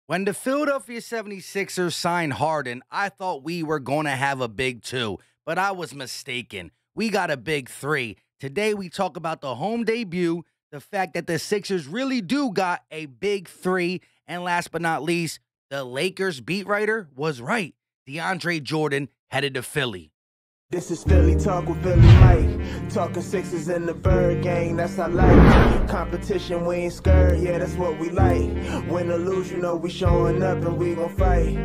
When the Philadelphia 76ers signed Harden, I thought we were going to have a big two, but I was mistaken. We got a big three. Today we talk about the home debut, the fact that the Sixers really do got a big three, and last but not least, the Lakers beat writer was right. DeAndre Jordan headed to Philly. This is Philly Talk with Philly Mike. Talking Sixers in the Bird Gang, that's I like. Competition, we ain't scared, yeah, that's what we like. Win or lose, you know we showing up and we gon' fight.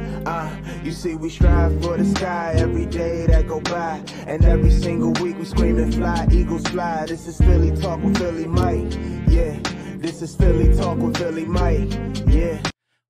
You see we strive for the sky every day that go by. And every single week we screaming fly, Eagles fly. This is Philly Talk with Philly Mike, yeah. This is Philly Talk with Philly Mike, yeah.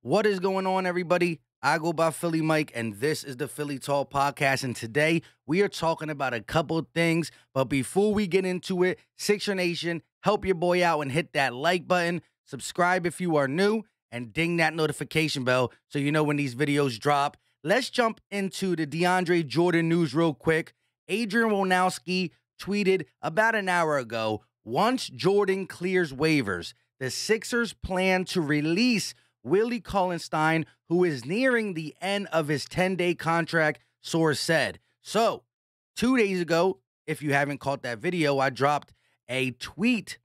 What is going on, everybody? I go by Philly Mike, and this is the Philly Talk Podcast, and today we are talking about a couple things, but before we get into it, Sixer Nation, help your boy out and hit that like button, subscribe if you are new, and ding that notification bell so you know when these videos drop. Let's jump into the DeAndre Jordan news real quick. Adrian Wojnarowski tweeted about an hour ago, once Jordan clears waivers, the Sixers plan to release Willie Cauley-Stein, who is nearing the end of his 10-day contract, source said. So, 2 days ago, if you haven't caught that video, I dropped a tweet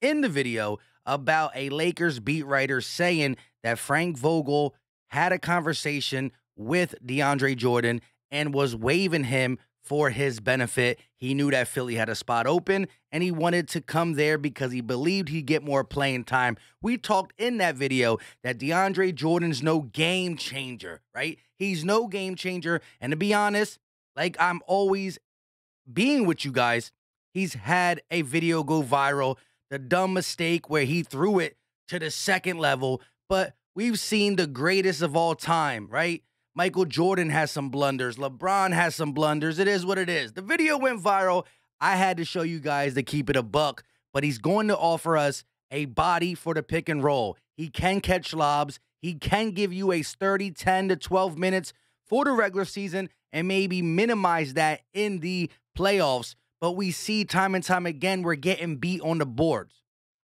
in the video about a Lakers beat writer saying that Frank Vogel had a conversation with DeAndre Jordan and was waiving him for his benefit. He knew that Philly had a spot open, and he wanted to come there because he believed he'd get more playing time. We talked in that video that DeAndre Jordan's no game changer, right? He's no game changer, and to be honest, like I'm always being with you guys, he's had a video go viral, the dumb mistake where he threw it to the second level, but we've seen the greatest of all time, right? Michael Jordan has some blunders. LeBron has some blunders. It is what it is. The video went viral. I had to show you guys to keep it a buck, but he's going to offer us a body for the pick and roll. He can catch lobs. He can give you a sturdy 10 to 12 minutes for the regular season and maybe minimize that in the playoffs. But we see time and time again we're getting beat on the boards.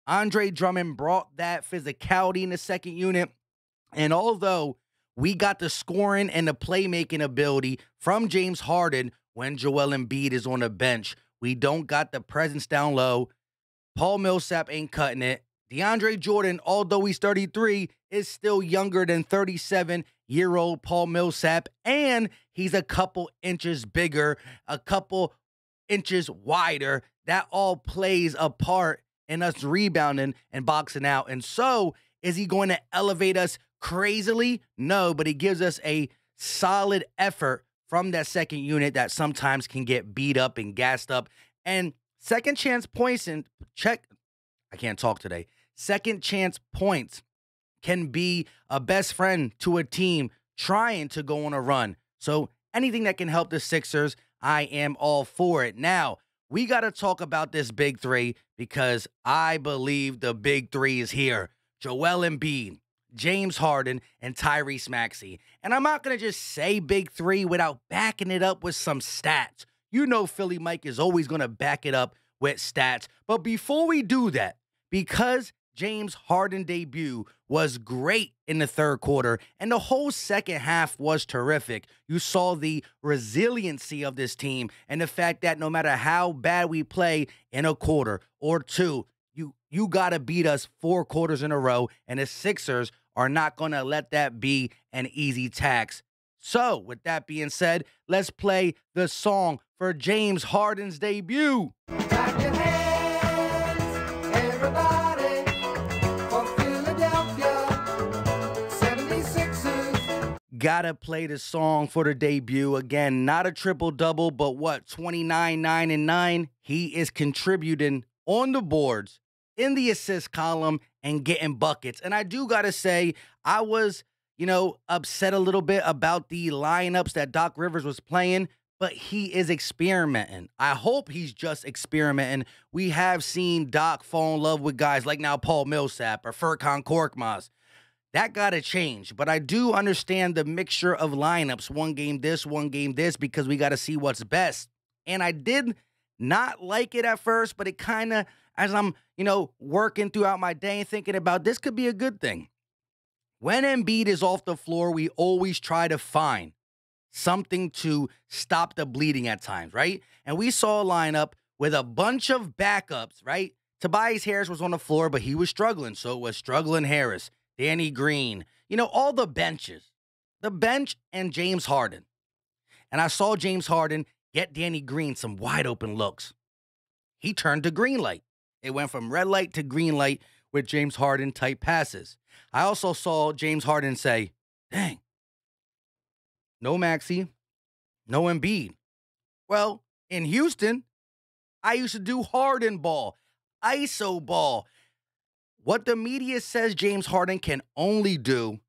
Andre Drummond brought that physicality in the second unit, and although we got the scoring and the playmaking ability from James Harden when Joel Embiid is on the bench, we don't got the presence down low. Paul Millsap ain't cutting it. DeAndre Jordan, although he's 33, is still younger than 37-year-old Paul Millsap, and he's a couple inches bigger, a couple inches wider. That all plays a part in us rebounding and boxing out. And so, is he going to elevate us crazily? No, but it gives us a solid effort from that second unit that sometimes can get beat up and gassed up. And second chance points and I can't talk today. Second chance points can be a best friend to a team trying to go on a run. So anything that can help the Sixers, I am all for it. Now, we got to talk about this big three because I believe the big three is here. Joel Embiid, James Harden, and Tyrese Maxey. And I'm not going to just say big three without backing it up with some stats. You know Philly Mike is always going to back it up with stats. But before we do that, because James Harden debut was great in the third quarter and the whole second half was terrific, you saw the resiliency of this team and the fact that no matter how bad we play in a quarter or two, you got to beat us 4 quarters in a row, and the Sixers are not going to let that be an easy task. So, with that being said, let's play the song for James Harden's debut. Clap your hands, everybody, for Philadelphia 76ers. Gotta play the song for the debut. Again, not a triple-double, but what, 29, 9, and 9? He is contributing on the boards, in the assist column, and getting buckets. And I do got to say, I was, upset a little bit about the lineups that Doc Rivers was playing, but he is experimenting. I hope he's just experimenting. We have seen Doc fall in love with guys like now Paul Millsap or Furkan Korkmaz. That got to change. But I do understand the mixture of lineups, one game this, because we got to see what's best. And I did not like it at first, but it kind of, as I'm, working throughout my day and thinking about this could be a good thing. When Embiid is off the floor, we always try to find something to stop the bleeding at times, right? And we saw a lineup with a bunch of backups, right? Tobias Harris was on the floor, but he was struggling. So it was struggling Harris, Danny Green, all the benches. The bench and James Harden. And I saw James Harden get Danny Green some wide open looks. He turned to green light. It went from red light to green light with James Harden type passes. I also saw James Harden say, dang, no Maxey, no Embiid. Well, in Houston, I used to do Harden ball, ISO ball. What the media says James Harden can only do,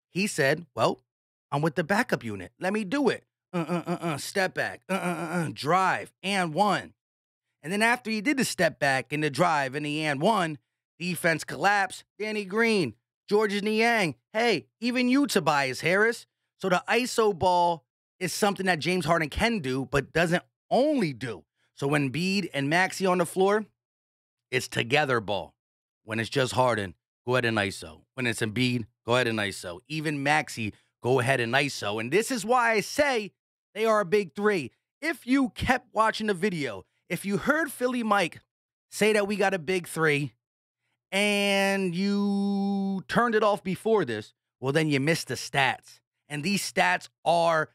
he said, well, I'm with the backup unit. Let me do it. Step back, drive, and one. And then after he did the step back and the drive and the and one, defense collapsed. Danny Green, Georges Niang, hey, even you, Tobias Harris. So the ISO ball is something that James Harden can do, but doesn't only do. So when Embiid and Maxey on the floor, it's together ball. When it's just Harden, go ahead and ISO. When it's Embiid, go ahead and ISO. Even Maxey, go ahead and ISO. And this is why I say they are a big three. If you kept watching the video, if you heard Philly Mike say that we got a big three and you turned it off before this, well, then you missed the stats. And these stats are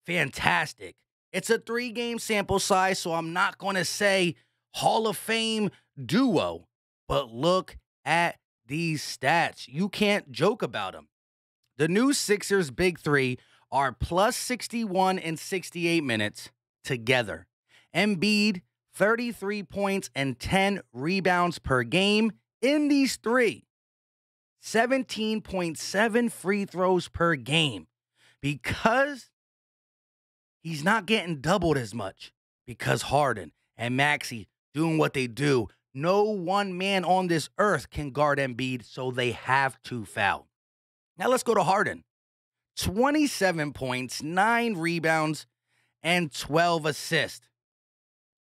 fantastic. It's a 3-game sample size, so I'm not going to say Hall of Fame duo, but look at these stats. You can't joke about them. The new Sixers big three are plus 61 in 68 minutes together. Embiid, 33 points and 10 rebounds per game in these three. 17.7 free throws per game. Because he's not getting doubled as much. Because Harden and Maxey doing what they do. No one man on this earth can guard Embiid, so they have to foul. Now let's go to Harden. 27 points, 9 rebounds, and 12 assists.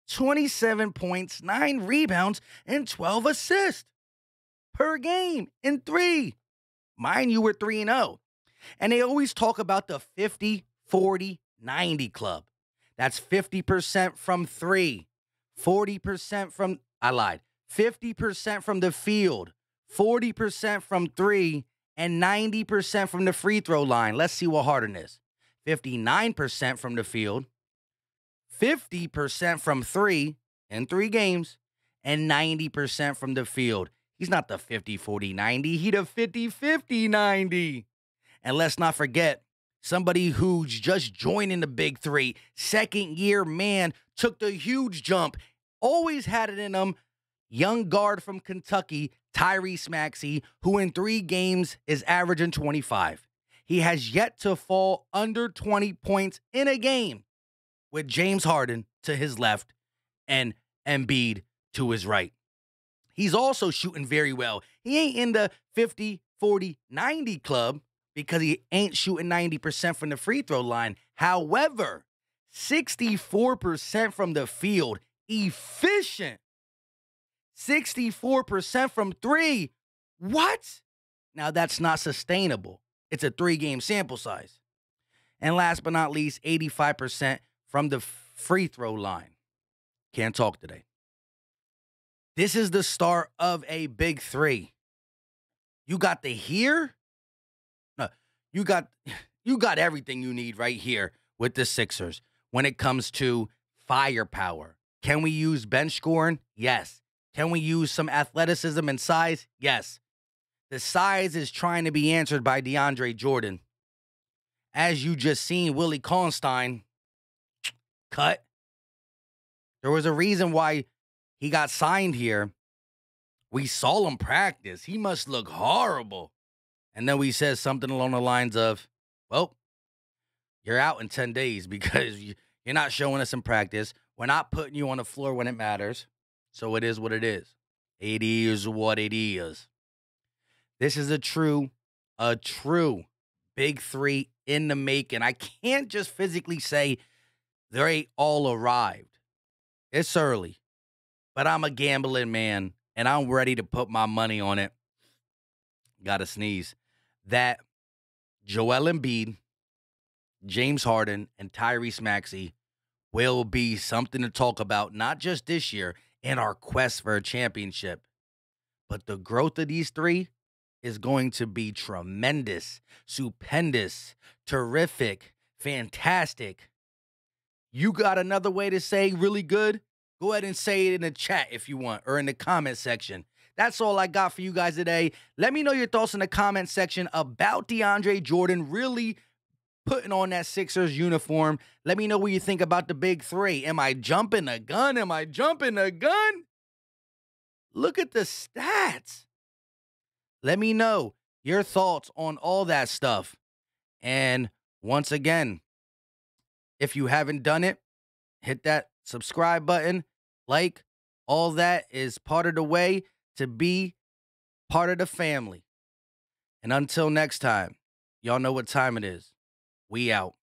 27 points, 9 rebounds, and 12 assists per game in 3. Mind you, we're 3-0. And they always talk about the 50, 40, 90 club. That's 50% from 3, 40% from, 50% from the field, 40% from 3, and 90% from the free throw line. Let's see what Harden is. 59% from the field, 50% from 3 in 3 games, and 90% from the field. He's not the 50, 40, 90. He's the 50, 50, 90. And let's not forget, somebody who's just joining the big three, second-year man, took the huge jump, always had it in him. Young guard from Kentucky, Tyrese Maxey, who in 3 games is averaging 25. He has yet to fall under 20 points in a game with James Harden to his left and Embiid to his right. He's also shooting very well. He ain't in the 50, 40, 90 club because he ain't shooting 90% from the free throw line. However, 64% from the field, efficient. 64% from 3. What? Now, that's not sustainable. It's a 3-game sample size. And last but not least, 85% from the free throw line. Can't talk today. This is the start of a big three. You got the here. No, you got everything you need right here with the Sixers when it comes to firepower. Can we use bench scoring? Yes. Can we use some athleticism and size? Yes. The size is trying to be answered by DeAndre Jordan. As you just seen, Willie Cauley-Stein cut. There was a reason why he got signed here. We saw him practice. He must look horrible. And then we said something along the lines of, well, you're out in 10 days because you're not showing us in practice. We're not putting you on the floor when it matters. So it is what it is. It is what it is. This is a true big three in the making. I can't just physically say they all arrived. It's early. But I'm a gambling man, and I'm ready to put my money on it. Gotta sneeze. that Joel Embiid, James Harden, and Tyrese Maxey will be something to talk about, not just this year in our quest for a championship, but the growth of these three is going to be tremendous, stupendous, terrific, fantastic. You got another way to say really good? Go ahead and say it in the chat if you want, or in the comment section. That's all I got for you guys today. Let me know your thoughts in the comment section about DeAndre Jordan really putting on that Sixers uniform. Let me know what you think about the big three. Am I jumping the gun? Am I jumping the gun? Look at the stats. Let me know your thoughts on all that stuff. And once again, if you haven't done it, hit that subscribe button. Like, all that is part of the way to be part of the family. And until next time, y'all know what time it is. We out.